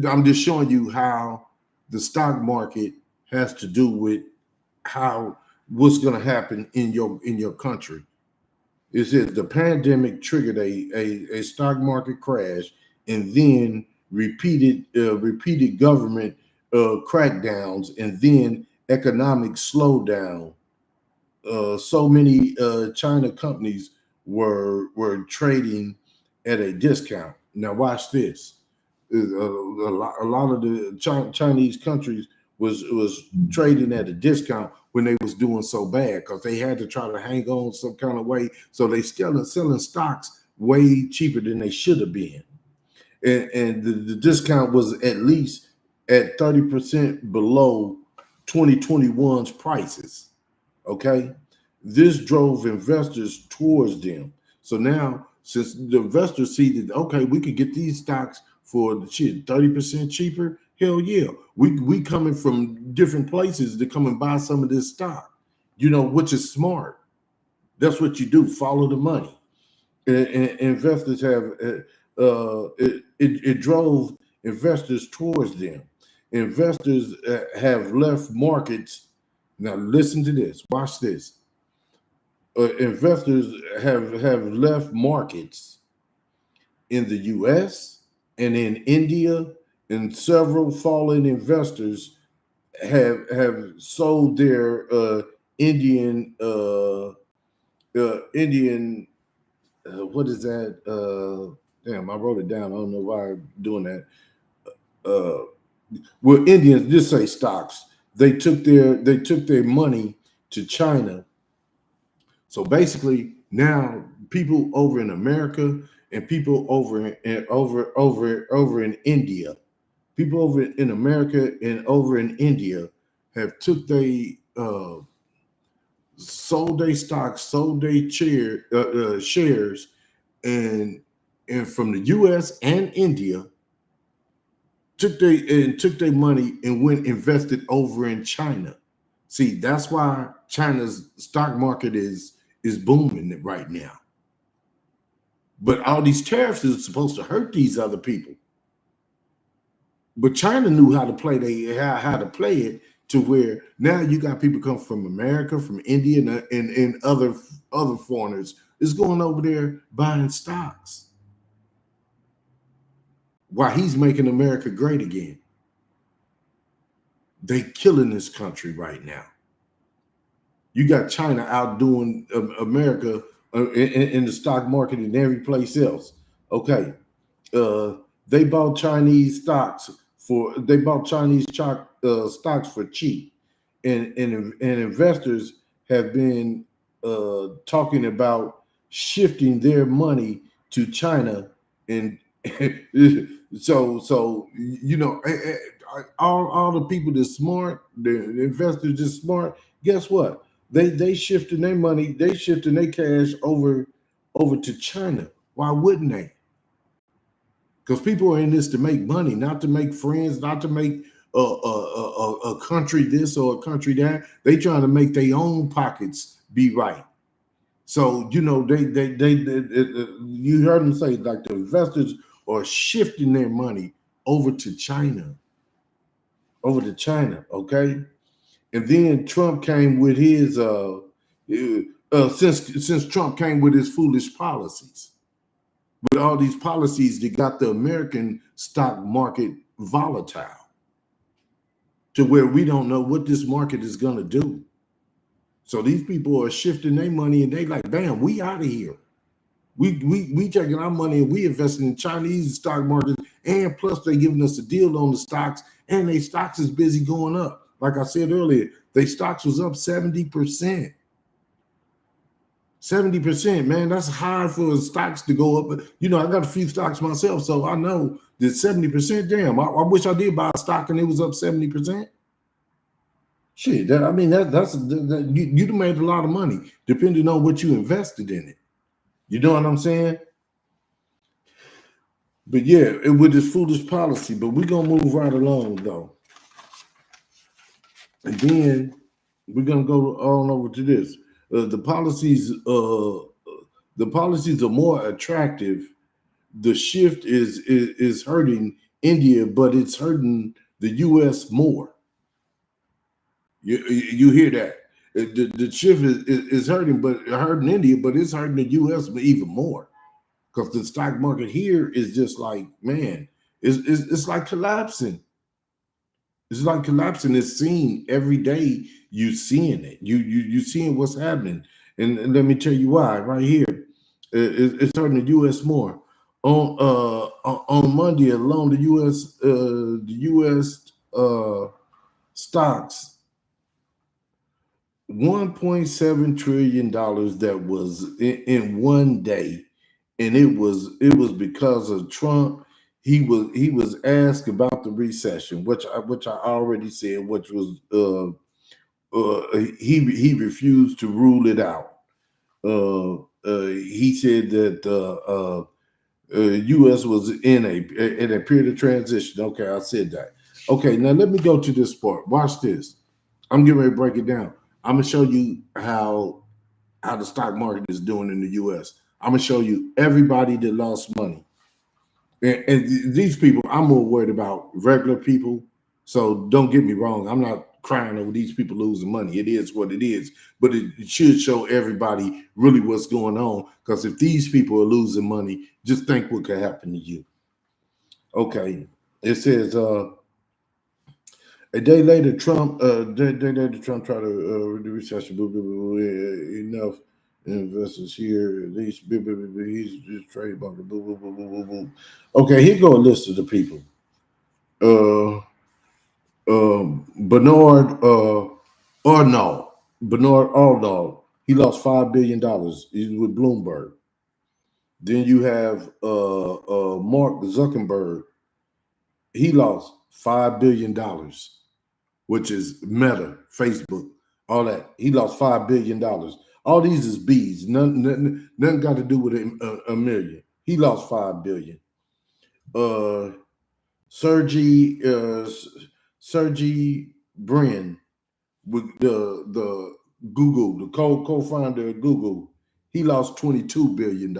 I'm just showing you how the stock market has to do with how what's going to happen in your country. It says the pandemic triggered a stock market crash and then repeated government crackdowns and then economic slowdown. So many China companies were trading at a discount. Now watch this. A lot of the Chinese countries was trading at a discount when they was doing so bad because they had to try to hang on some kind of way. So they still are selling stocks way cheaper than they should have been. And the discount was at least at 30% below 2021's prices. Okay. This drove investors towards them. So now, since the investors see that, okay, we could get these stocks for the shit 30% cheaper, hell yeah. We coming from different places to come and buy some of this stock, which is smart. That's what you do. Follow the money. And investors have, it drove investors towards them. Investors have left markets. Now listen to this. Watch this. Investors have left markets in the U.S. and in India, and several fallen investors have sold their Indian what is that? Damn, I wrote it down. I don't know why I'm doing that. Well, Indians, just say stocks. They took their money to China. So basically, now people over in America and people over in India, people over in America and over in India have took they sold their stocks, sold their shares, and from the U.S. and India took their money and went invested over in China. See, that's why China's stock market is booming right now. But all these tariffs is supposed to hurt these other people. But China knew how to play it to where now you got people come from America, from India, and other foreigners is going over there buying stocks. While he's making America great again. They killing this country right now. You got China outdoing America in the stock market and every place else. Okay, they bought Chinese stocks for cheap, and investors have been talking about shifting their money to China, and so all the people that's smart, the investors just smart. Guess what? They shifting their money, they shifting their cash over to China. Why wouldn't they? Because people are in this to make money, not to make friends, not to make a country this or a country that. They trying to make their own pockets be right. So you heard them say like the investors are shifting their money over to China. Okay. And then Trump came with his since Trump came with his foolish policies, with all these policies that got the American stock market volatile to where we don't know what this market is going to do. So these people are shifting their money and they like, bam, we out of here. We taking our money and we investing in Chinese stock market, and plus they giving us a deal on the stocks, and their stocks is busy going up. Like I said earlier, their stocks was up 70%. 70%, man, that's high for stocks to go up. I got a few stocks myself, so I know that 70%, damn, I wish I did buy a stock and it was up 70%. Shit, that's you'd have made a lot of money depending on what you invested in it. You know what I'm saying? But yeah, with this foolish policy, but we're going to move right along though. And then we're going to go on over to this. The policies are more attractive the shift is hurting India, but it's hurting the U.S. more. You hear that? The shift is hurting, but hurting India, but it's hurting the U.S. even more because the stock market here is just like, man, it's like collapsing. It's like collapsing. It's seen every day. You seeing it. You seeing what's happening. And let me tell you why. Right here, it's hurting the U.S. more. On Monday alone, the U.S. Stocks $1.7 trillion that was in one day, and it was because of Trump. He was asked about the recession, which I already said, which was he refused to rule it out. He said that U.S. was in a period of transition. Okay, I said that. Okay, now let me go to this part. Watch this. I'm getting ready to break it down. I'm gonna show you how the stock market is doing in the U.S. I'm gonna show you everybody that lost money. And these people, I'm more worried about regular people. So don't get me wrong. I'm not crying over these people losing money. It is what it is. But it should show everybody really what's going on. Because if these people are losing money, just think what could happen to you. Okay. It says a day later, Trump tried to the recession. Enough investors here. At least he's just trading about the. Okay, here go a list of the people. Bernard Arnault. He lost $5 billion. He's with Bloomberg. Then you have Mark Zuckerberg. He lost $5 billion, which is Meta, Facebook, all that. He lost $5 billion. All these is B's. Nothing got to do with a million. He lost $5 billion. Sergey Brin, with the Google, the co-founder of Google, he lost $22 billion.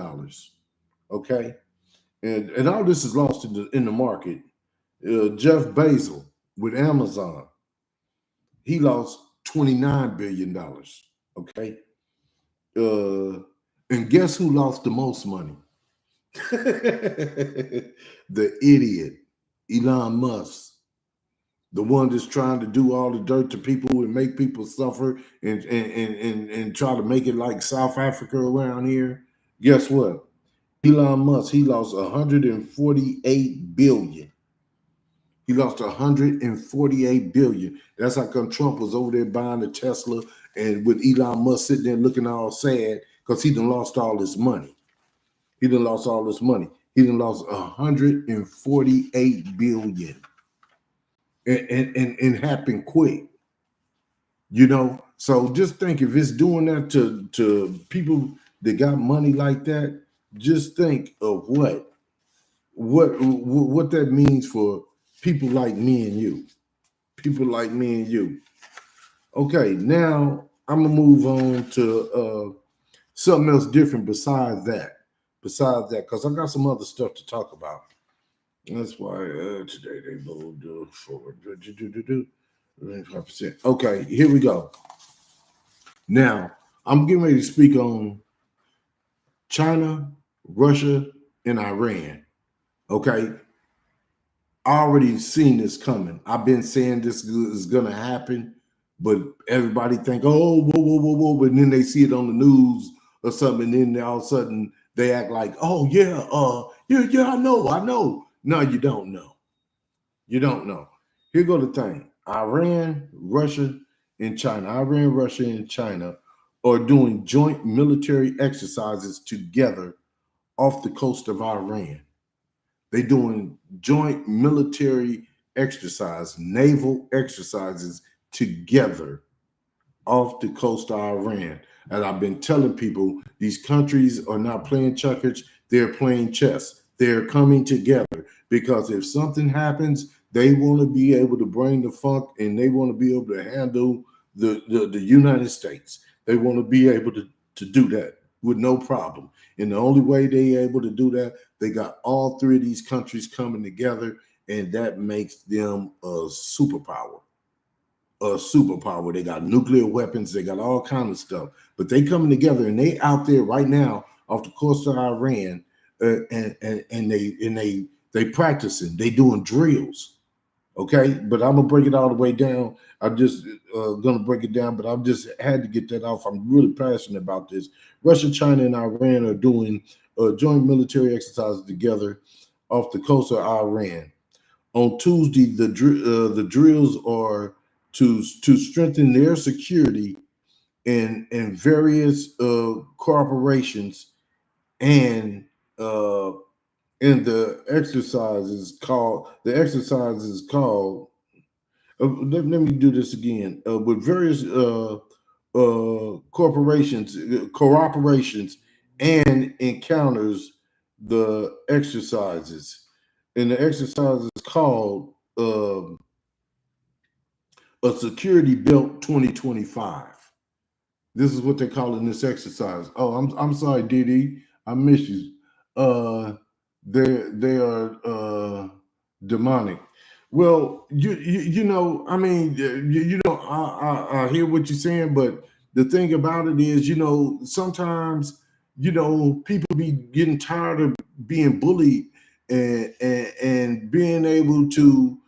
Okay, and all this is lost in the market. Jeff Bezos with Amazon, he lost $29 billion. Okay, and guess who lost the most money? The idiot, Elon Musk. The one that's trying to do all the dirt to people and make people suffer and try to make it like South Africa around here. Guess what? Elon Musk, he lost 148 billion. He lost 148 billion. That's how come Trump was over there buying a Tesla, and with Elon Musk sitting there looking all sad because he done lost all his money. He done lost all his money. He done lost 148 billion. And happen quick, So just think, if it's doing that to people that got money like that, just think of what that means for people like me and you. People like me and you. Okay, now I'm gonna move on to something else different besides that. Because I got some other stuff to talk about. That's why today they moved forward. 25%. Okay, here we go. Now, I'm getting ready to speak on China, Russia, and Iran. Okay, I already seen this coming. I've been saying this is going to happen, but everybody think, oh, whoa, but then they see it on the news or something, and then all of a sudden they act like, oh, yeah, I know. No, you don't know. You don't know. Here go the thing. Iran, Russia, and China are doing joint military exercises together off the coast of Iran. They're doing joint military naval exercises together off the coast of Iran. And I've been telling people, these countries are not playing checkers, they're playing chess. They're coming together because if something happens, they want to be able to bring the funk, and they want to be able to handle the United States. They want to be able to do that. with no problem. And the only way they able to do that, they got all three of these countries coming together, and that makes them a superpower. A superpower. They got nuclear weapons. They got all kind of stuff. But they coming together, and they out there right now off the coast of Iran, and they practicing. They doing drills. Okay, but I'm gonna break it all the way down. I'm just gonna break it down, but I've just had to get that off. I'm really passionate about this. Russia, China, and Iran are doing joint military exercises together off the coast of Iran. On Tuesday, the drills are to strengthen their security in various corporations, and uh, the exercise is called let me do this again with various corporations, cooperations, and encounters the exercises. And the exercise is called a Security Belt 2025. This is what they're calling this exercise. Oh, I'm sorry, Didi. I miss you. Uh, they are demonic. Well, you know, I mean, I hear what you're saying, but the thing about it is, you know, sometimes, you know, people be getting tired of being bullied, and being able to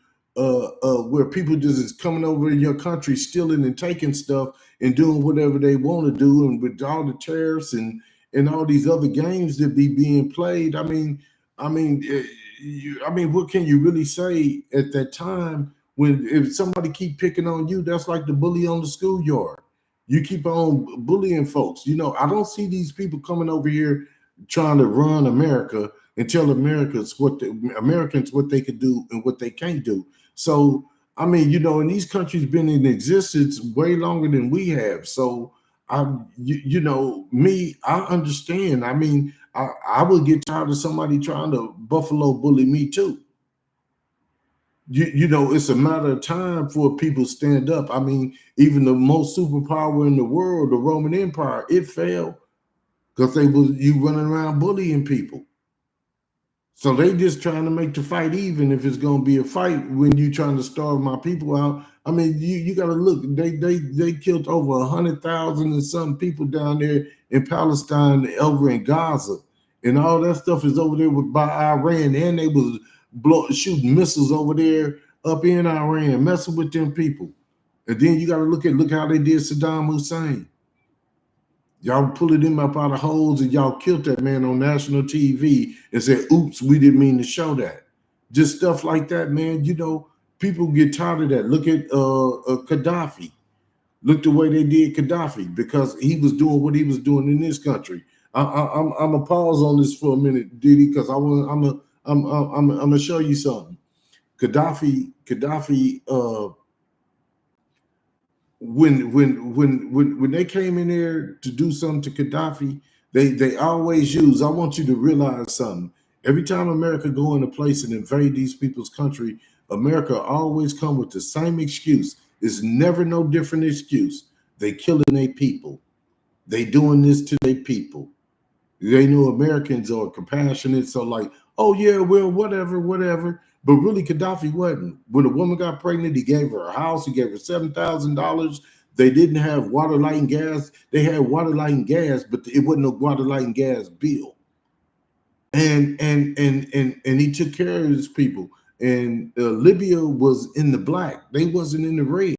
where people just is coming over in your country, stealing and taking stuff and doing whatever they want to do, and with all the tariffs and all these other games that be being played. I mean, what can you really say at that time when if somebody keep picking on you? That's like the bully on the schoolyard. You keep on bullying folks. You know, I don't see these people coming over here trying to run America and tell Americans what they could do and what they can't do. So, I mean, you know, and these countries been in existence way longer than we have. So, I understand. I mean, I would get tired of somebody trying to buffalo bully me too. You know, it's a matter of time for people to stand up. I mean, even the most superpower in the world, the Roman Empire, it fell because you running around bullying people. So they just trying to make the fight even if it's going to be a fight when you trying to starve my people out. I mean, you got to look. They killed over 100,000 and some people down there in Palestine, over in Gaza, and all that stuff is over there by Iran, and they was shooting missiles over there up in Iran, messing with them people. And then you got to look how they did Saddam Hussein. Y'all pulling him up out of holes, and y'all killed that man on national TV and said, oops, we didn't mean to show that. Just stuff like that, man. You know, people get tired of that. Look at Gaddafi. Look the way they did Gaddafi, because he was doing what he was doing in this country. I'm gonna pause on this for a minute, Didi, because I'm gonna show you something. Gaddafi when they came in there to do something to Gaddafi, they always use. I want you to realize something. Every time America go in a place and invade these people's country, America always come with the same excuse. It's never no different excuse. They killing their people. They doing this to their people. They know Americans are compassionate, so like, oh yeah, well, whatever. But really, Gaddafi wasn't. When a woman got pregnant, he gave her a house. He gave her $7,000. They didn't have water, light, and gas. They had water, light, and gas, but it wasn't a water, light, and gas bill. And he took care of his people. And Libya was in the black. They wasn't in the red.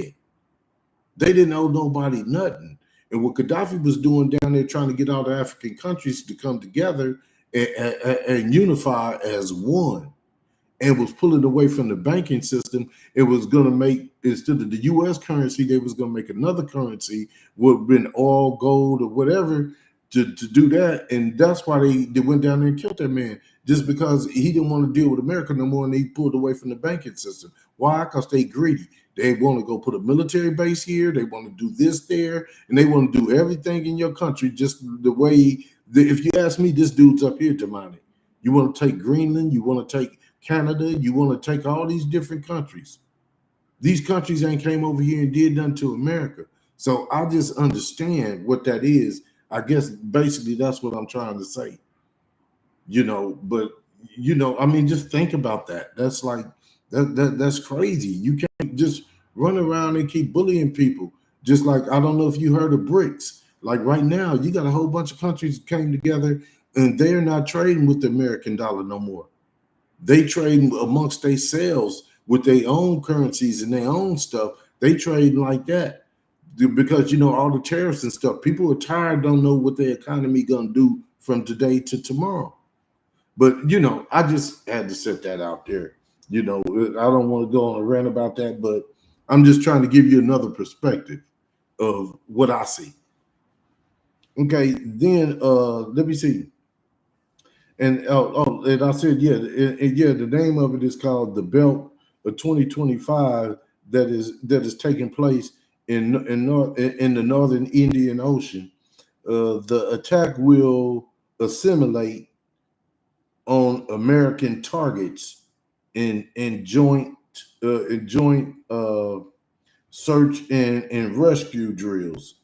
They didn't owe nobody nothing. And what Gaddafi was doing down there, trying to get all the African countries to come together and unify as one, and was pulling away from the banking system. It was going to make, instead of the U.S. currency, they was going to make another currency, would have been oil, gold, or whatever, to do that. And that's why they went down there and killed that man, just because he didn't want to deal with America no more, and he pulled away from the banking system. Why? Because they greedy. They want to go put a military base here. They want to do this there, and they want to do everything in your country just the way. If you ask me, this dude's up here demonic. You want to take Greenland, you want to take Canada, you want to take all these different countries. These countries ain't came over here and did nothing to America. So I just understand what that is. I guess basically that's what I'm trying to say. But I mean, just think about that. That's like that's crazy. You can't just run around and keep bullying people. Just like, I don't know if you heard of BRICS. Like right now, you got a whole bunch of countries came together and they're not trading with the American dollar no more. They trade amongst themselves with their own currencies and their own stuff. They trade like that because all the tariffs and stuff. People are tired, don't know what the economy gonna do from today to tomorrow. But I just had to set that out there. I don't want to go on a rant about that, but I'm just trying to give you another perspective of what I see. Okay, then let me see. And and I said, yeah, yeah. The name of it is called the Belt of 2025. That is taking place in the northern Indian Ocean. The attack will assimilate on American targets in joint search and rescue drills.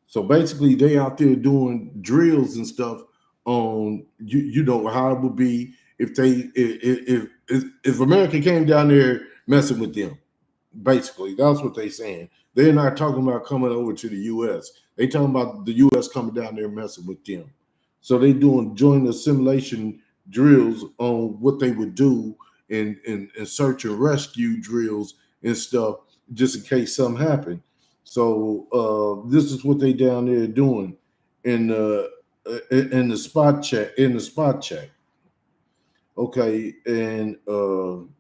So basically, they out there doing drills and stuff on how it would be if if America came down there messing with them. Basically, that's what they're saying. They're not talking about coming over to the U.S. They talking about the U.S. coming down there messing with them. So they doing joint assimilation drills on what they would do in search and rescue drills and stuff, just in case something happened. So this is what they down there doing in the spot check. Okay, and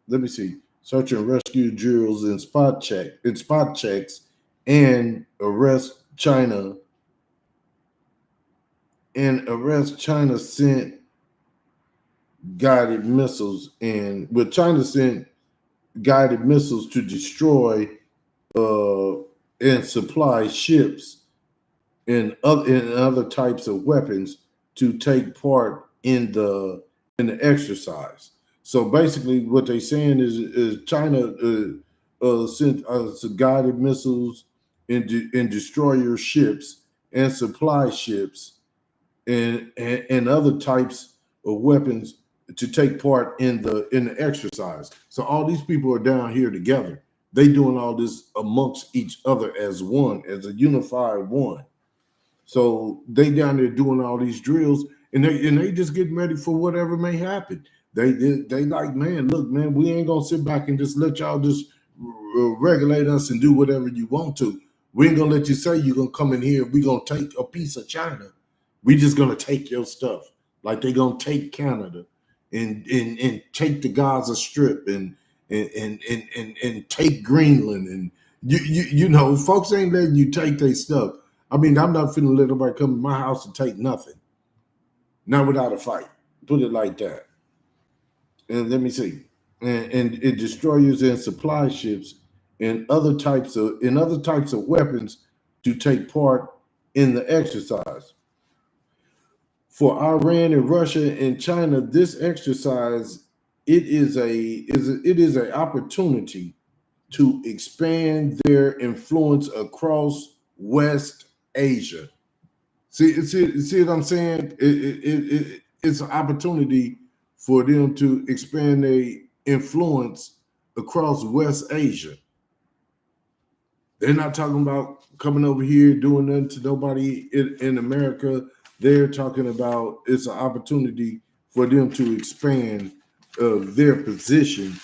let me see. Search and rescue drills in spot checks, and arrest China sent guided missiles China sent guided missiles to destroy uh, and supply ships and other types of weapons to take part in the exercise. So basically, what they're saying is China sent some guided missiles and destroyer ships and supply ships and other types of weapons to take part in the exercise. So all these people are down here together. They doing all this amongst each other as one, as a unified one. So they down there doing all these drills, and they just getting ready for whatever may happen. They like, man, look, man, we ain't gonna sit back and just let y'all just regulate us and do whatever you want to. We ain't gonna let you say you're gonna come in here. We gonna take a piece of China. We just gonna take your stuff, like they gonna take Canada and take the Gaza Strip and take Greenland and folks ain't letting you take their stuff. I mean, I'm not finna let nobody come to my house and take nothing. Not without a fight. Put it like that. And let me see. And it destroyers and supply ships and other types of weapons to take part in the exercise. For Iran and Russia and China, this exercise it is a opportunity to expand their influence across West Asia. See what I'm saying? It's an opportunity for them to expand their influence across West Asia. They're not talking about coming over here doing nothing to nobody in America. They're talking about it's an opportunity for them to expand their position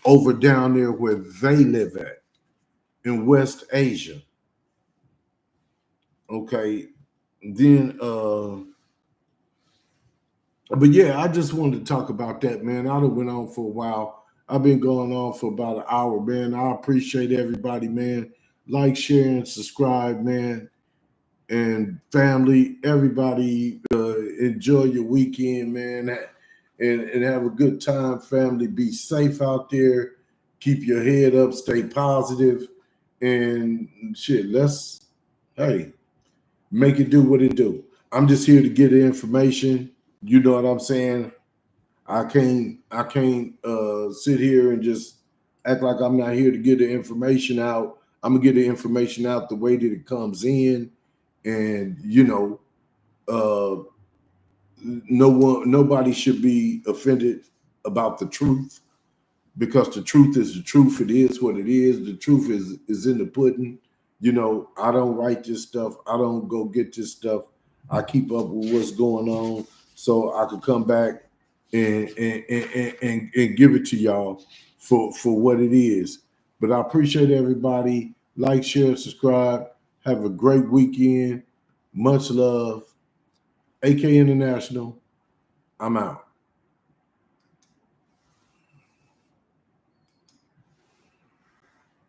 over down there where they live at in West Asia. Okay, then but yeah, I just wanted to talk about that, man. I done went on for a while. I've been going on for about an hour, man. I appreciate everybody, man. Like, share, and subscribe, man. And family, everybody, enjoy your weekend, man, and have a good time, family. Be safe out there. Keep your head up. Stay positive, and shit. Hey, make it do what it do. I'm just here to get the information. You know what I'm saying? I can't sit here and just act like I'm not here to get the information out. I'm gonna get the information out the way that it comes in, and Uh, nobody should be offended about the truth, because the truth is the truth. It is what it is. The truth is in the pudding. You know, I don't write this stuff. I don't go get this stuff. I keep up with what's going on so I could come back and give it to y'all for what it is. But I appreciate everybody. Like, share, subscribe. Have a great weekend. Much love. AK International. I'm out.